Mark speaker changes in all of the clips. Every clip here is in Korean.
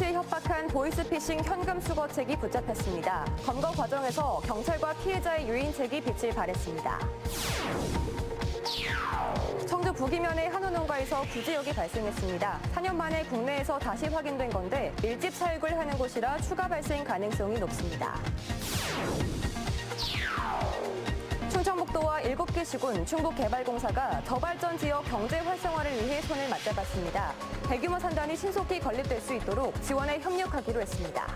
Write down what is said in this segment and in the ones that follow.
Speaker 1: 정치에 협박한 보이스피싱 현금 수거책이 붙잡혔습니다. 검거 과정에서 경찰과 피해자의 유인책이 빛을 발했습니다. 청주 북이면의 한우 농가에서 구제역이 발생했습니다. 4년 만에 국내에서 다시 확인된 건데 밀집 사육을 하는 곳이라 추가 발생 가능성이 높습니다. 충청북도와 7개 시군 충북개발공사가 저발전 지역 경제 활성화를 위해 손을 맞잡았습니다. 대규모 산단이 신속히 건립될 수 있도록 지원에 협력하기로 했습니다.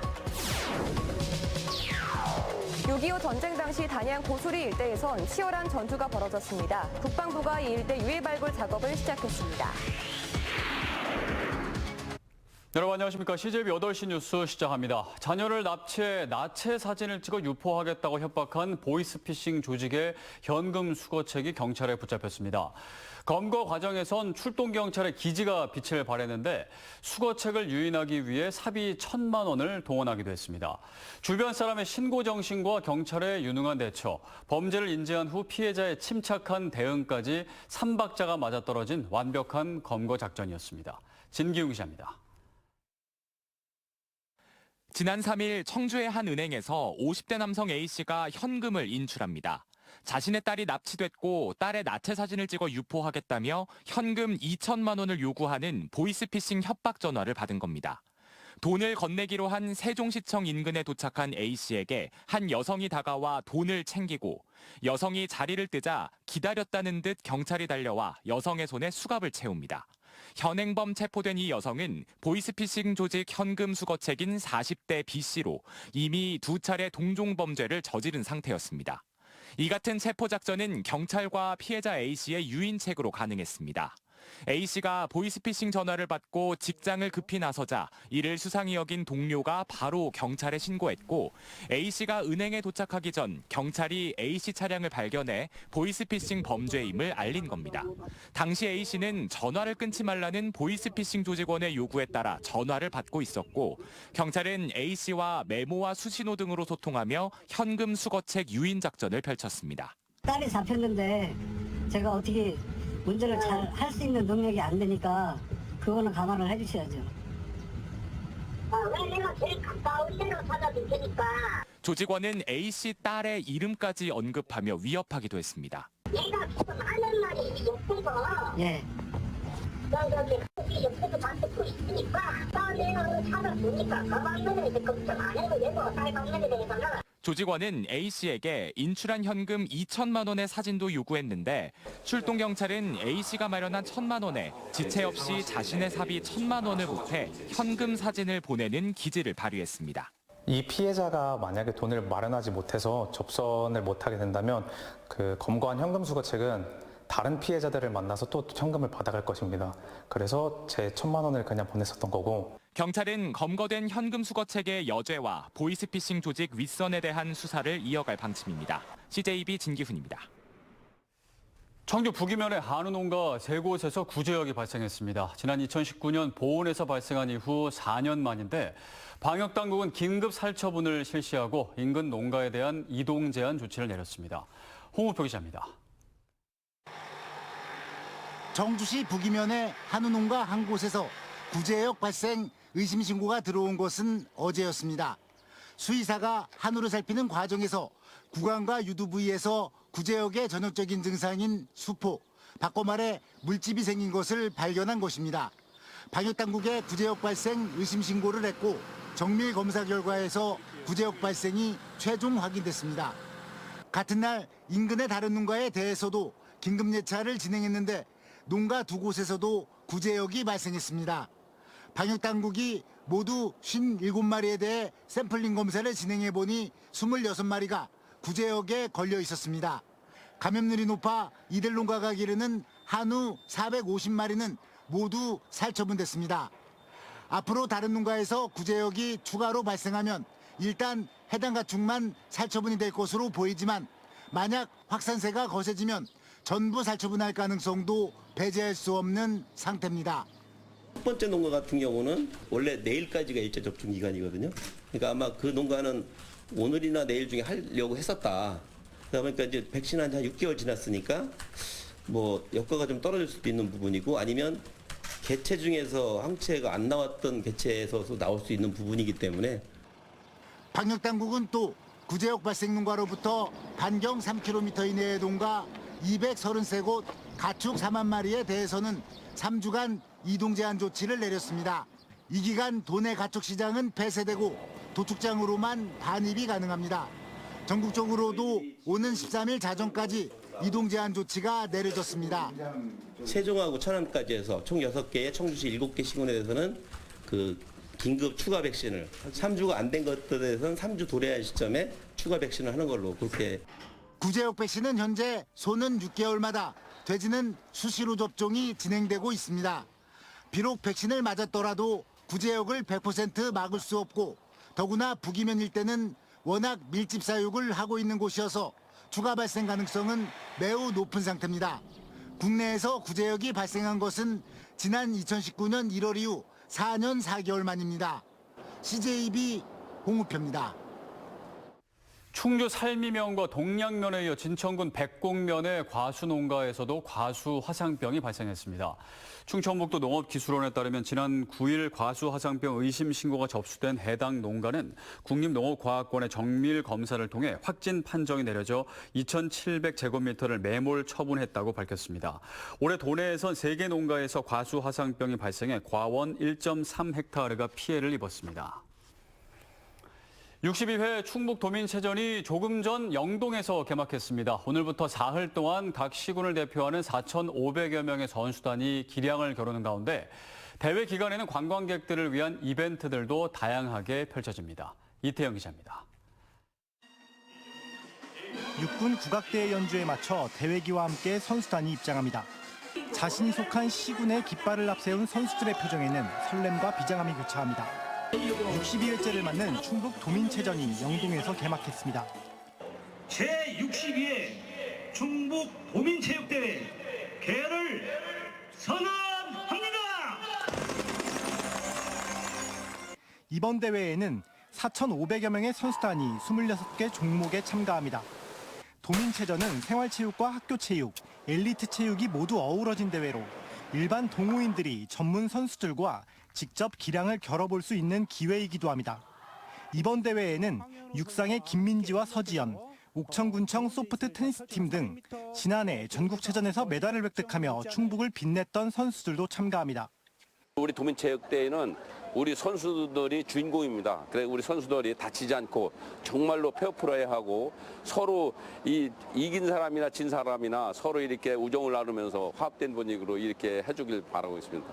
Speaker 1: 6.25 전쟁 당시 단양 고수리 일대에선 치열한 전투가 벌어졌습니다. 국방부가 이 일대 유해 발굴 작업을 시작했습니다.
Speaker 2: 여러분 안녕하십니까. CJB 8시 뉴스 시작합니다. 자녀를 납치해 나체 사진을 찍어 유포하겠다고 협박한 보이스피싱 조직의 현금 수거책이 경찰에 붙잡혔습니다. 검거 과정에선 출동경찰의 기지가 빛을 발했는데 수거책을 유인하기 위해 사비 1,000만 원을 동원하기도 했습니다. 주변 사람의 신고 정신과 경찰의 유능한 대처, 범죄를 인지한 후 피해자의 침착한 대응까지 3박자가 맞아떨어진 완벽한 검거 작전이었습니다. 진기웅 기자입니다.
Speaker 3: 지난 3일 청주의 한 은행에서 50대 남성 A씨가 현금을 인출합니다. 자신의 딸이 납치됐고 딸의 나체 사진을 찍어 유포하겠다며 현금 2천만 원을 요구하는 보이스피싱 협박 전화를 받은 겁니다. 돈을 건네기로 한 세종시청 인근에 도착한 A씨에게 한 여성이 다가와 돈을 챙기고 여성이 자리를 뜨자 기다렸다는 듯 경찰이 달려와 여성의 손에 수갑을 채웁니다. 현행범 체포된 이 여성은 보이스피싱 조직 현금 수거책인 40대 B씨로 이미 2차례 동종 범죄를 저지른 상태였습니다. 이 같은 체포 작전은 경찰과 피해자 A씨의 유인책으로 가능했습니다. A씨가 보이스피싱 전화를 받고 직장을 급히 나서자 이를 수상히 여긴 동료가 바로 경찰에 신고했고 A씨가 은행에 도착하기 전 경찰이 A씨 차량을 발견해 보이스피싱 범죄임을 알린 겁니다. 당시 A씨는 전화를 끊지 말라는 보이스피싱 조직원의 요구에 따라 전화를 받고 있었고 경찰은 A씨와 메모와 수신호 등으로 소통하며 현금 수거책 유인 작전을 펼쳤습니다.
Speaker 4: 딸이 잡혔는데 제가 어떻게 운전을 잘 할 수 있는 능력이 안 되니까 그거는 감안을 해주셔야죠.
Speaker 5: 왜 내가 제일 가까운 데로 찾아줄 테니까.
Speaker 3: 조직원은 A씨 딸의 이름까지 언급하며 위협하기도 했습니다.
Speaker 5: 얘가 지금 하는 말이 옆에서
Speaker 4: 예.
Speaker 5: 거기 옆에서 만듣고 있으니까 내가 찾아주니까 그 방면에 이제 걱정 안 해도 되고 딸 방면에 대해서는. 조직원은
Speaker 3: A씨에게 인출한 현금 2천만 원의 사진도 요구했는데 출동 경찰은 A씨가 마련한 1,000만 원에 지체 없이 자신의 사비 1,000만 원을 보태 현금 사진을 보내는 기지를 발휘했습니다.
Speaker 6: 이 피해자가 만약에 돈을 마련하지 못해서 접선을 못하게 된다면 그 검거한 현금 수거책은 다른 피해자들을 만나서 또 현금을 받아갈 것입니다. 그래서 제 1,000만 원을 그냥 보냈었던 거고.
Speaker 3: 경찰은 검거된 현금 수거책의 여죄와 보이스피싱 조직 윗선에 대한 수사를 이어갈 방침입니다. CJB 진기훈입니다.
Speaker 2: 청주 북이면의 한우 농가 3곳에서 구제역이 발생했습니다. 지난 2019년 보온에서 발생한 이후 4년 만인데 방역당국은 긴급 살처분을 실시하고 인근 농가에 대한 이동 제한 조치를 내렸습니다. 홍우표 기자입니다.
Speaker 7: 청주시 북이면의 한우 농가 한 곳에서 구제역 발생 의심 신고가 들어온 것은 어제였습니다. 수의사가 한우를 살피는 과정에서 구강과 유두 부위에서 구제역의 전형적인 증상인 수포, 바꿔 말해 물집이 생긴 것을 발견한 것입니다. 방역당국에 구제역 발생 의심 신고를 했고 정밀 검사 결과에서 구제역 발생이 최종 확인됐습니다. 같은 날 인근의 다른 농가에 대해서도 긴급 예찰을 진행했는데 농가 2곳에서도 구제역이 발생했습니다. 방역당국이 모두 57마리에 대해 샘플링 검사를 진행해보니 26마리가 구제역에 걸려 있었습니다. 감염률이 높아 이들 농가가 기르는 한우 450마리는 모두 살처분됐습니다. 앞으로 다른 농가에서 구제역이 추가로 발생하면 일단 해당 가축만 살처분이 될 것으로 보이지만 만약 확산세가 거세지면 전부 살처분할 가능성도 배제할 수 없는 상태입니다.
Speaker 8: 첫 번째 농가 같은 경우는 원래 내일까지가 일제 접종 기간이거든요. 그러니까 아마 그 농가는 오늘이나 내일 중에 하려고 했었다. 그러니까 이제 백신한 지 한 6개월 지났으니까 뭐 효과가 좀 떨어질 수도 있는 부분이고 아니면 개체 중에서 항체가 안 나왔던 개체에서도 나올 수 있는 부분이기 때문에
Speaker 7: 방역당국은 또 구제역 발생 농가로부터 반경 3km 이내의 농가 233곳 가축 4만 마리에 대해서는 3주간 이동 제한 조치를 내렸습니다. 이 기간 도내 가축 시장은 폐쇄되고 도축장으로만 반입이 가능합니다. 전국적으로도 오는 13일 자정까지 이동 제한 조치가 내려졌습니다.
Speaker 8: 세종하고 천안까지 해서 총 6개의 청주시 7개 시군에 대해서는 그 긴급 추가 백신을 3주가 안 된 것들에 대해서는 3주 도래한 시점에 추가 백신을 하는 걸로 그렇게.
Speaker 7: 구제역 백신은 현재 소는 6개월마다, 돼지는 수시로 접종이 진행되고 있습니다. 비록 백신을 맞았더라도 구제역을 100% 막을 수 없고 더구나 북이면 일대는 워낙 밀집 사육을 하고 있는 곳이어서 추가 발생 가능성은 매우 높은 상태입니다. 국내에서 구제역이 발생한 것은 지난 2019년 1월 이후 4년 4개월 만입니다. CJB 홍우표입니다.
Speaker 2: 충주 살미면과 동량면에 이어 진천군 백곡면의 과수 농가에서도 과수 화상병이 발생했습니다. 충청북도 농업기술원에 따르면 지난 9일 과수 화상병 의심 신고가 접수된 해당 농가는 국립농업과학원의 정밀 검사를 통해 확진 판정이 내려져 2,700제곱미터를 매몰 처분했다고 밝혔습니다. 올해 도내에선 3개 농가에서 과수 화상병이 발생해 과원 1.3헥타르가 피해를 입었습니다. 62회 충북도민체전이 조금 전 영동에서 개막했습니다. 오늘부터 사흘 동안 각 시군을 대표하는 4,500여 명의 선수단이 기량을 겨루는 가운데 대회 기간에는 관광객들을 위한 이벤트들도 다양하게 펼쳐집니다. 이태영 기자입니다.
Speaker 9: 육군 국악대의 연주에 맞춰 대회기와 함께 선수단이 입장합니다. 자신이 속한 시군의 깃발을 앞세운 선수들의 표정에는 설렘과 비장함이 교차합니다. 62회째를 맞는 충북 도민체전이 영동에서 개막했습니다.
Speaker 10: 제62회 충북 도민체육대회 개회를 선언합니다.
Speaker 9: 이번 대회에는 4,500여 명의 선수단이 26개 종목에 참가합니다. 도민체전은 생활체육과 학교체육, 엘리트 체육이 모두 어우러진 대회로 일반 동호인들이 전문 선수들과 직접 기량을 겨뤄볼 수 있는 기회이기도 합니다. 이번 대회에는 육상의 김민지와 서지연, 옥천군청 소프트 테니스팀 등 지난해 전국체전에서 메달을 획득하며 충북을 빛냈던 선수들도 참가합니다.
Speaker 11: 우리 도민체육대회는 우리 선수들이 주인공입니다. 그래서 우리 선수들이 다치지 않고 정말로 페어플레이 하고 서로 이긴 사람이나 진 사람이나 서로 이렇게 우정을 나누면서 화합된 분위기로 이렇게 해주길 바라고 있습니다.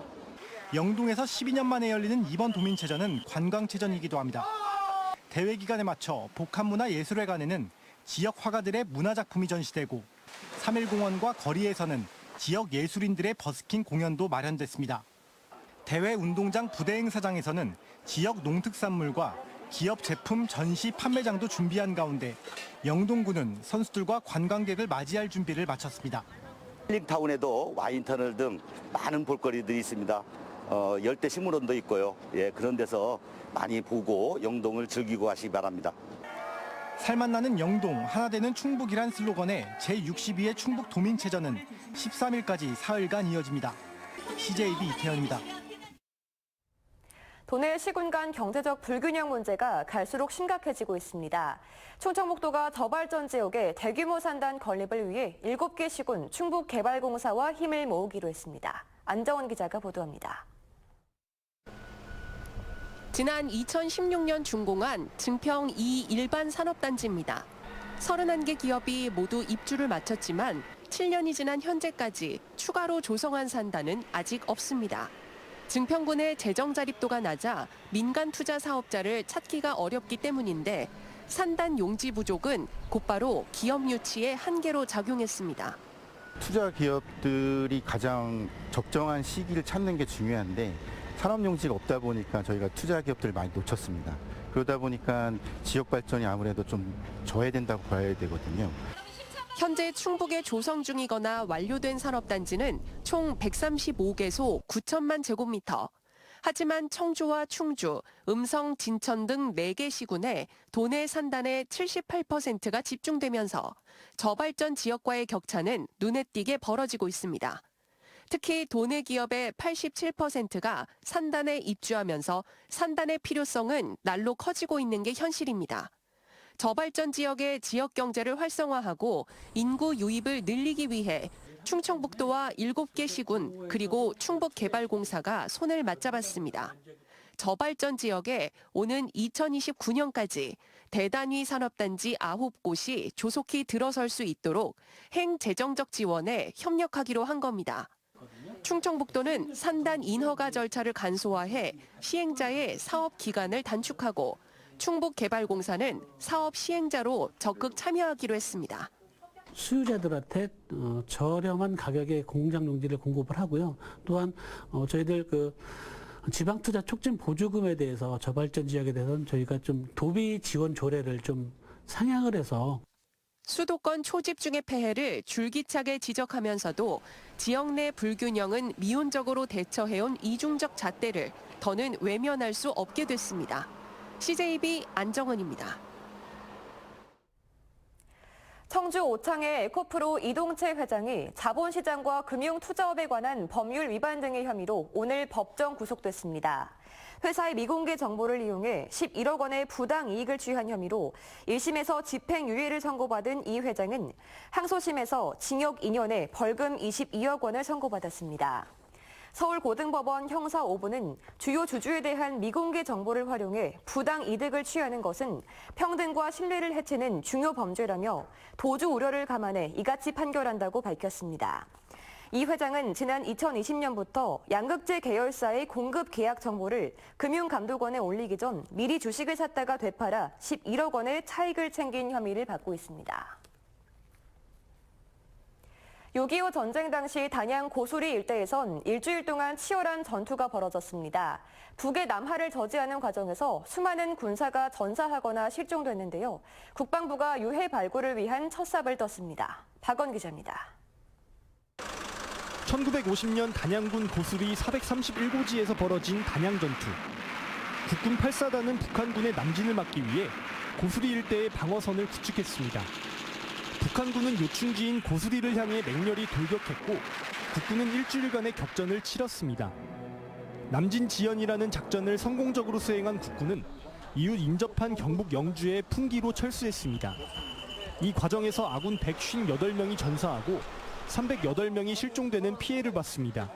Speaker 9: 영동에서 12년 만에 열리는 이번 도민체전은 관광체전이기도 합니다. 대회 기간에 맞춰 복합문화예술회관에는 지역 화가들의 문화작품이 전시되고 3.1공원과 거리에서는 지역 예술인들의 버스킹 공연도 마련됐습니다. 대회 운동장 부대 행사장에서는 지역 농특산물과 기업 제품 전시 판매장도 준비한 가운데 영동군은 선수들과 관광객을 맞이할 준비를 마쳤습니다.
Speaker 12: 힐링타운에도 와인터널 등 많은 볼거리들이 있습니다. 열대 식물원도 있고요. 그런 데서 많이 보고 영동을 즐기고 가시기 바랍니다.
Speaker 9: 살맛나는 영동, 하나 되는 충북이란 슬로건에 제62회 충북 도민체전은 13일까지 사흘간 이어집니다. CJB 이태현입니다.
Speaker 1: 도내 시군 간 경제적 불균형 문제가 갈수록 심각해지고 있습니다. 충청북도가 저발전 지역에 대규모 산단 건립을 위해 7개 시군 충북개발공사와 힘을 모으기로 했습니다. 안정원 기자가 보도합니다.
Speaker 13: 지난 2016년 준공한 증평 2 일반 산업단지입니다. 31개 기업이 모두 입주를 마쳤지만 7년이 지난 현재까지 추가로 조성한 산단은 아직 없습니다. 증평군의 재정 자립도가 낮아 민간 투자 사업자를 찾기가 어렵기 때문인데 산단 용지 부족은 곧바로 기업 유치의 한계로 작용했습니다.
Speaker 14: 투자 기업들이 가장 적정한 시기를 찾는 게 중요한데 산업용지가 없다 보니까 저희가 투자 기업들을 많이 놓쳤습니다. 그러다 보니까 지역 발전이 아무래도 좀 저해된다고 봐야 되거든요.
Speaker 13: 현재 충북에 조성 중이거나 완료된 산업단지는 총 135개소 9천만 제곱미터. 하지만 청주와 충주, 음성, 진천 등 4개 시군에 도내 산단의 78%가 집중되면서 저발전 지역과의 격차는 눈에 띄게 벌어지고 있습니다. 특히 도내 기업의 87%가 산단에 입주하면서 산단의 필요성은 날로 커지고 있는 게 현실입니다. 저발전 지역의 지역 경제를 활성화하고 인구 유입을 늘리기 위해 충청북도와 7개 시군 그리고 충북개발공사가 손을 맞잡았습니다. 저발전 지역에 오는 2029년까지 대단위 산업단지 9곳이 조속히 들어설 수 있도록 행재정적 지원에 협력하기로 한 겁니다. 충청북도는 산단 인허가 절차를 간소화해 시행자의 사업 기간을 단축하고 충북개발공사는 사업 시행자로 적극 참여하기로 했습니다.
Speaker 15: 수요자들한테 저렴한 가격의 공장 용지를 공급을 하고요. 또한 저희들 지방투자 촉진 보조금에 대해서 저발전 지역에 대해서는 저희가 좀 도비 지원 조례를 좀 상향을 해서
Speaker 13: 수도권 초집중의 폐해를 줄기차게 지적하면서도 지역 내 불균형은 미온적으로 대처해온 이중적 잣대를 더는 외면할 수 없게 됐습니다. CJB 안정은입니다.
Speaker 1: 청주 오창의 에코프로 이동채 회장이 자본시장과 금융투자업에 관한 법률 위반 등의 혐의로 오늘 법정 구속됐습니다. 회사의 미공개 정보를 이용해 11억 원의 부당 이익을 취한 혐의로 1심에서 집행유예를 선고받은 이 회장은 항소심에서 징역 2년에 벌금 22억 원을 선고받았습니다. 서울고등법원 형사 5부는 주요 주주에 대한 미공개 정보를 활용해 부당 이득을 취하는 것은 평등과 신뢰를 해치는 중요 범죄라며 도주 우려를 감안해 이같이 판결한다고 밝혔습니다. 이 회장은 지난 2020년부터 양극재 계열사의 공급 계약 정보를 금융감독원에 올리기 전 미리 주식을 샀다가 되팔아 11억 원의 차익을 챙긴 혐의를 받고 있습니다. 6.25 전쟁 당시 단양 고수리 일대에선 일주일 동안 치열한 전투가 벌어졌습니다. 북의 남하를 저지하는 과정에서 수많은 군사가 전사하거나 실종됐는데요. 국방부가 유해 발굴을 위한 첫 삽을 떴습니다. 박원 기자입니다.
Speaker 9: 1950년 단양군 고수리 431고지에서 벌어진 단양 전투. 국군 8사단은 북한군의 남진을 막기 위해 고수리 일대의 방어선을 구축했습니다. 북한군은 요충지인 고수리를 향해 맹렬히 돌격했고 국군은 일주일간의 격전을 치렀습니다. 남진 지연이라는 작전을 성공적으로 수행한 국군은 이웃 인접한 경북 영주에 풍기로 철수했습니다. 이 과정에서 아군 158명이 전사하고 308명이 실종되는 피해를 봤습니다.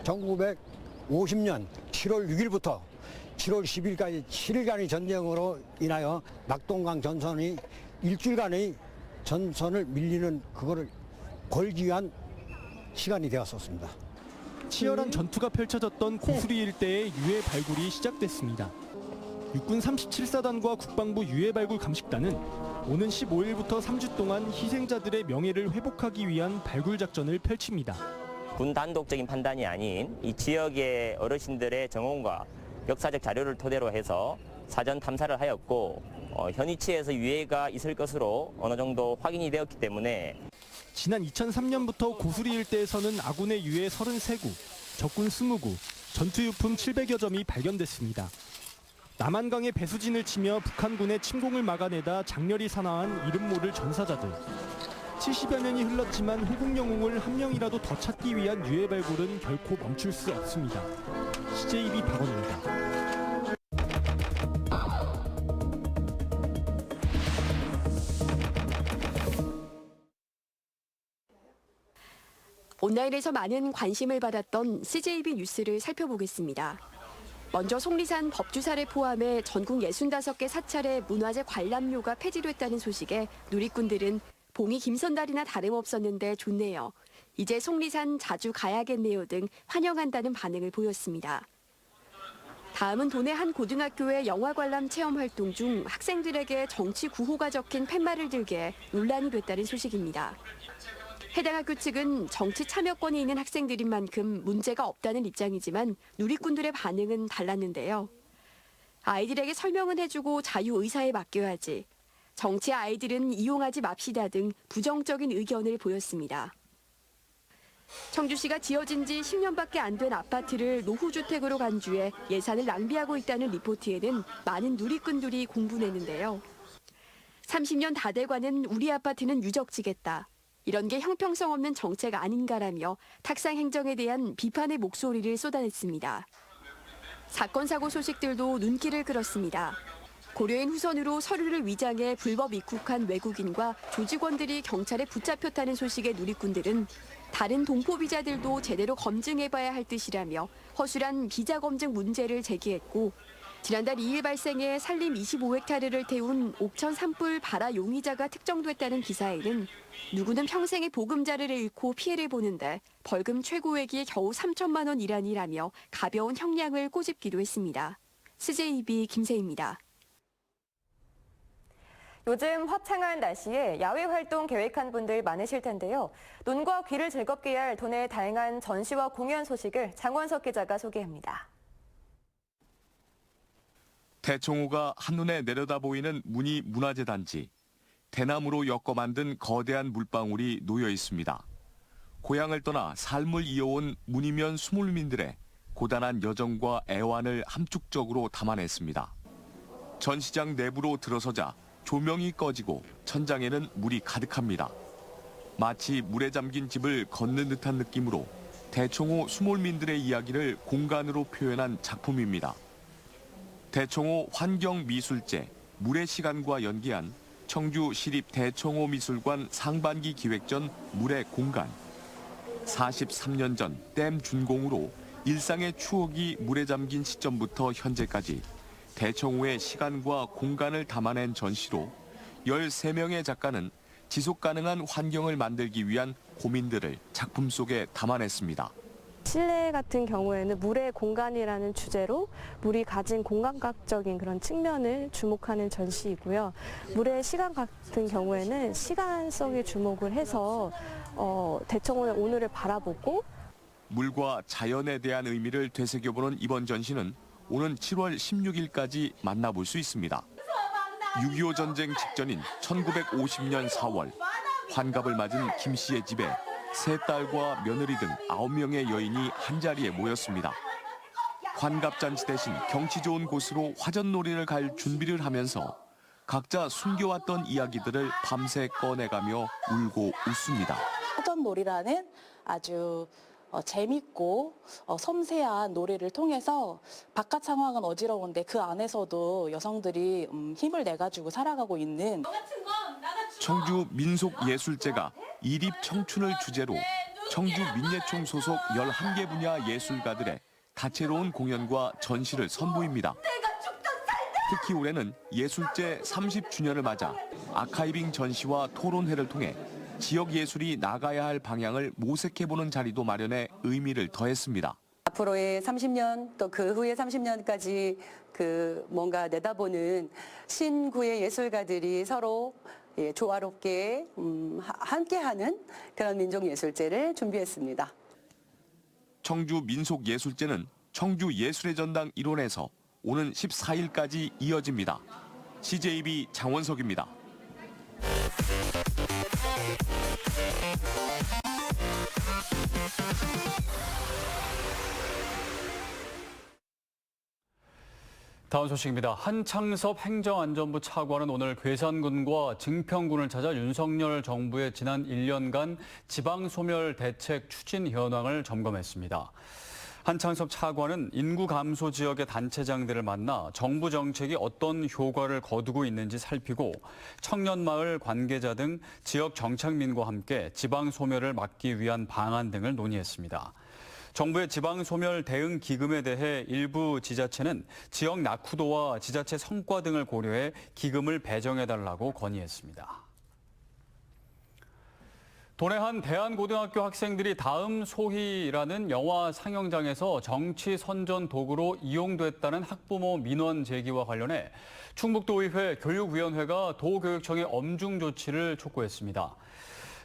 Speaker 16: 1950년 7월 6일부터 7월 10일까지 7일간의 전쟁으로 인하여 낙동강 전선이 일주일간의 전선을 밀리는 그거를 걸기 위한 시간이 되었었습니다.
Speaker 9: 치열한 전투가 펼쳐졌던 고수리 일대의 유해 발굴이 시작됐습니다. 육군 37사단과 국방부 유해 발굴 감식단은 오는 15일부터 3주 동안 희생자들의 명예를 회복하기 위한 발굴 작전을 펼칩니다.
Speaker 17: 군 단독적인 판단이 아닌 이 지역의 어르신들의 정언과 역사적 자료를 토대로 해서 사전 탐사를 하였고 현 위치에서 유해가 있을 것으로 어느 정도 확인이 되었기 때문에
Speaker 9: 지난 2003년부터 고수리 일대에서는 아군의 유해 33구, 적군 20구, 전투유품 700여 점이 발견됐습니다. 남한강에 배수진을 치며 북한군의 침공을 막아내다 장렬히 사나운 이름 모를 전사자들. 70여 년이 흘렀지만 호국 영웅을 한 명이라도 더 찾기 위한 유해 발굴은 결코 멈출 수 없습니다. CJB 박원입니다.
Speaker 18: 온라인에서 많은 관심을 받았던 CJB 뉴스를 살펴보겠습니다. 먼저 속리산 법주사를 포함해 전국 65개 사찰의 문화재 관람료가 폐지됐다는 소식에 누리꾼들은 봉이 김선달이나 다름없었는데 좋네요. 이제 속리산 자주 가야겠네요 등 환영한다는 반응을 보였습니다. 다음은 도내 한 고등학교의 영화 관람 체험 활동 중 학생들에게 정치 구호가 적힌 팻말을 들게 논란이 됐다는 소식입니다. 해당 학교 측은 정치 참여권이 있는 학생들인 만큼 문제가 없다는 입장이지만 누리꾼들의 반응은 달랐는데요. 아이들에게 설명은 해주고 자유의사에 맡겨야지. 정치 아이들은 이용하지 맙시다 등 부정적인 의견을 보였습니다. 청주시가 지어진 지 10년밖에 안 된 아파트를 노후주택으로 간주해 예산을 낭비하고 있다는 리포트에는 많은 누리꾼들이 공분했는데요. 30년 다 돼가는 우리 아파트는 유적지겠다. 이런 게 형평성 없는 정책 아닌가라며 탁상 행정에 대한 비판의 목소리를 쏟아냈습니다. 사건 사고 소식들도 눈길을 끌었습니다. 고려인 후손으로 서류를 위장해 불법 입국한 외국인과 조직원들이 경찰에 붙잡혔다는 소식의 누리꾼들은 다른 동포 비자들도 제대로 검증해봐야 할 뜻이라며 허술한 비자 검증 문제를 제기했고, 지난달 2일 발생해 산림 25헥타르를 태운 옥천 산불 발화 용의자가 특정됐다는 기사에는 누구는 평생의 보금자리를 잃고 피해를 보는데 벌금 최고액이 겨우 3천만 원이라니라며 가벼운 형량을 꼬집기도 했습니다. CJB 김세희입니다.
Speaker 1: 요즘 화창한 날씨에 야외 활동 계획한 분들 많으실 텐데요. 눈과 귀를 즐겁게 할 도내의 다양한 전시와 공연 소식을 장원석 기자가 소개합니다.
Speaker 3: 대청호가 한눈에 내려다 보이는 무늬 문화재 단지. 대나무로 엮어 만든 거대한 물방울이 놓여 있습니다. 고향을 떠나 삶을 이어온 무늬면 수몰민들의 고단한 여정과 애환을 함축적으로 담아냈습니다. 전시장 내부로 들어서자 조명이 꺼지고 천장에는 물이 가득합니다. 마치 물에 잠긴 집을 걷는 듯한 느낌으로 대청호 수몰민들의 이야기를 공간으로 표현한 작품입니다. 대청호 환경미술제 물의 시간과 연계한 청주시립 대청호 미술관 상반기 기획전 물의 공간. 43년 전 댐 준공으로 일상의 추억이 물에 잠긴 시점부터 현재까지 대청호의 시간과 공간을 담아낸 전시로 13명의 작가는 지속 가능한 환경을 만들기 위한 고민들을 작품 속에 담아냈습니다.
Speaker 19: 실내 같은 경우에는 물의 공간이라는 주제로 물이 가진 공간학적인 그런 측면을 주목하는 전시이고요. 물의 시간 같은 경우에는 시간성에 주목을 해서 대청호의 오늘을 바라보고
Speaker 3: 물과 자연에 대한 의미를 되새겨보는 이번 전시는 오는 7월 16일까지 만나볼 수 있습니다. 6.25 전쟁 직전인 1950년 4월 환갑을 맞은 김 씨의 집에 세 딸과 며느리 등 9명의 여인이 한자리에 모였습니다. 환갑잔치 대신 경치 좋은 곳으로 화전놀이를 갈 준비를 하면서 각자 숨겨왔던 이야기들을 밤새 꺼내가며 울고 웃습니다.
Speaker 20: 화전놀이라는 아주 재밌고 섬세한 놀이를 통해서 바깥 상황은 어지러운데 그 안에서도 여성들이 힘을 내가지고 살아가고 있는
Speaker 3: 청주 민속예술제가 이립 청춘을 주제로 청주 민예총 소속 11개 분야 예술가들의 다채로운 공연과 전시를 선보입니다. 특히 올해는 예술제 30주년을 맞아 아카이빙 전시와 토론회를 통해 지역 예술이 나가야 할 방향을 모색해보는 자리도 마련해 의미를 더했습니다.
Speaker 21: 앞으로의 30년 또 그 후의 30년까지 뭔가 내다보는 신구의 예술가들이 서로 조화롭게 함께하는 그런 민족예술제를 준비했습니다.
Speaker 3: 청주 민속예술제는 청주 예술의 전당 일원에서 오는 14일까지 이어집니다. CJB 장원석입니다.
Speaker 2: 다음 소식입니다. 한창섭 행정안전부 차관은 오늘 괴산군과 증평군을 찾아 윤석열 정부의 지난 1년간 지방소멸 대책 추진 현황을 점검했습니다. 한창섭 차관은 인구 감소 지역의 단체장들을 만나 정부 정책이 어떤 효과를 거두고 있는지 살피고 청년마을 관계자 등 지역 정착민과 함께 지방소멸을 막기 위한 방안 등을 논의했습니다. 정부의 지방소멸 대응 기금에 대해 일부 지자체는 지역 낙후도와 지자체 성과 등을 고려해 기금을 배정해달라고 건의했습니다. 도내 한 대한고등학교 학생들이 다음 소희라는 영화 상영장에서 정치 선전 도구로 이용됐다는 학부모 민원 제기와 관련해 충북도의회 교육위원회가 도교육청에 엄중 조치를 촉구했습니다.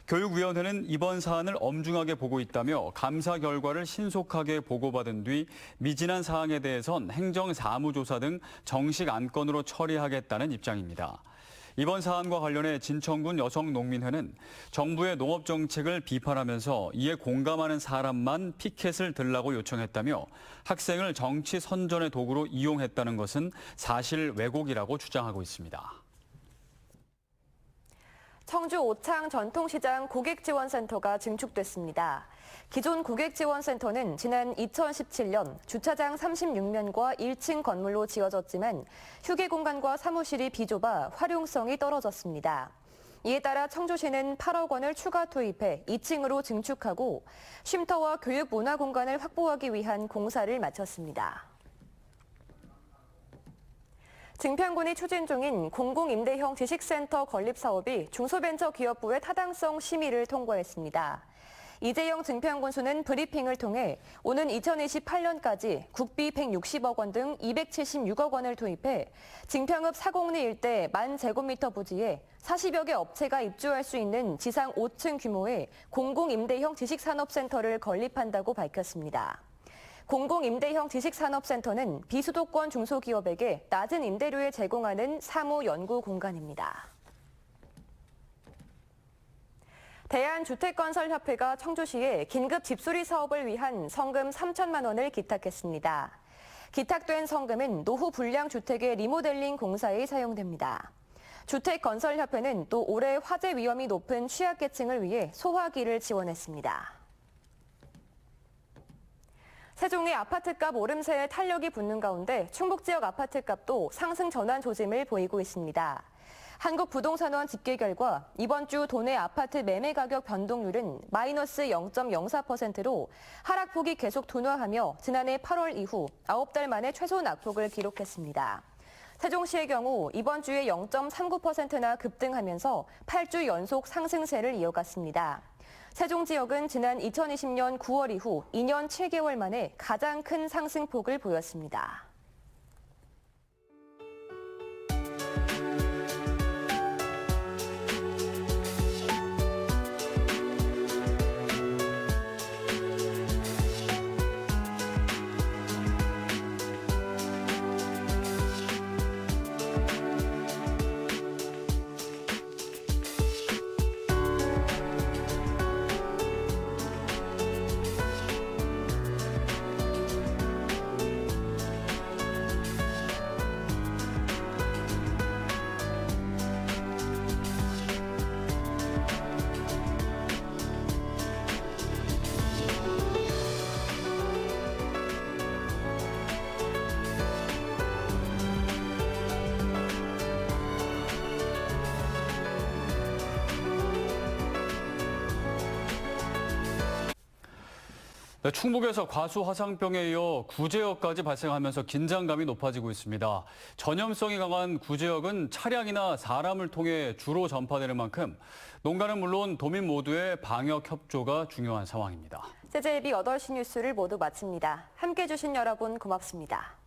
Speaker 2: 교육위원회는 이번 사안을 엄중하게 보고 있다며 감사 결과를 신속하게 보고받은 뒤 미진한 사항에 대해선 행정사무조사 등 정식 안건으로 처리하겠다는 입장입니다. 이번 사안과 관련해 진천군 여성농민회는 정부의 농업정책을 비판하면서 이에 공감하는 사람만 피켓을 들라고 요청했다며 학생을 정치 선전의 도구로 이용했다는 것은 사실 왜곡이라고 주장하고 있습니다.
Speaker 1: 청주 오창 전통시장 고객지원센터가 증축됐습니다. 기존 고객지원센터는 지난 2017년 주차장 36면과 1층 건물로 지어졌지만 휴게 공간과 사무실이 비좁아 활용성이 떨어졌습니다. 이에 따라 청주시는 8억 원을 추가 투입해 2층으로 증축하고 쉼터와 교육 문화 공간을 확보하기 위한 공사를 마쳤습니다. 증평군이 추진 중인 공공임대형 지식센터 건립 사업이 중소벤처기업부의 타당성 심의를 통과했습니다. 이재영 증평군수는 브리핑을 통해 오는 2028년까지 국비 160억 원 등 276억 원을 투입해 증평읍 사곡리 일대 10,000제곱미터 부지에 40여 개 업체가 입주할 수 있는 지상 5층 규모의 공공임대형 지식산업센터를 건립한다고 밝혔습니다. 공공임대형 지식산업센터는 비수도권 중소기업에게 낮은 임대료에 제공하는 사무 연구 공간입니다. 대한주택건설협회가 청주시에 긴급 집수리 사업을 위한 성금 3천만 원을 기탁했습니다. 기탁된 성금은 노후 불량 주택의 리모델링 공사에 사용됩니다. 주택건설협회는 또 올해 화재 위험이 높은 취약계층을 위해 소화기를 지원했습니다. 세종의 아파트값 오름세에 탄력이 붙는 가운데 충북 지역 아파트값도 상승 전환 조짐을 보이고 있습니다. 한국부동산원 집계 결과 이번 주 도내 아파트 매매 가격 변동률은 마이너스 0.04%로 하락폭이 계속 둔화하며 지난해 8월 이후 9달 만에 최소 낙폭을 기록했습니다. 세종시의 경우 이번 주에 0.39%나 급등하면서 8주 연속 상승세를 이어갔습니다. 세종 지역은 지난 2020년 9월 이후 2년 7개월 만에 가장 큰 상승폭을 보였습니다.
Speaker 2: 네, 충북에서 과수 화상병에 이어 구제역까지 발생하면서 긴장감이 높아지고 있습니다. 전염성이 강한 구제역은 차량이나 사람을 통해 주로 전파되는 만큼 농가는 물론 도민 모두의 방역 협조가 중요한 상황입니다.
Speaker 1: CJB 8시 뉴스를 모두 마칩니다. 함께해 주신 여러분 고맙습니다.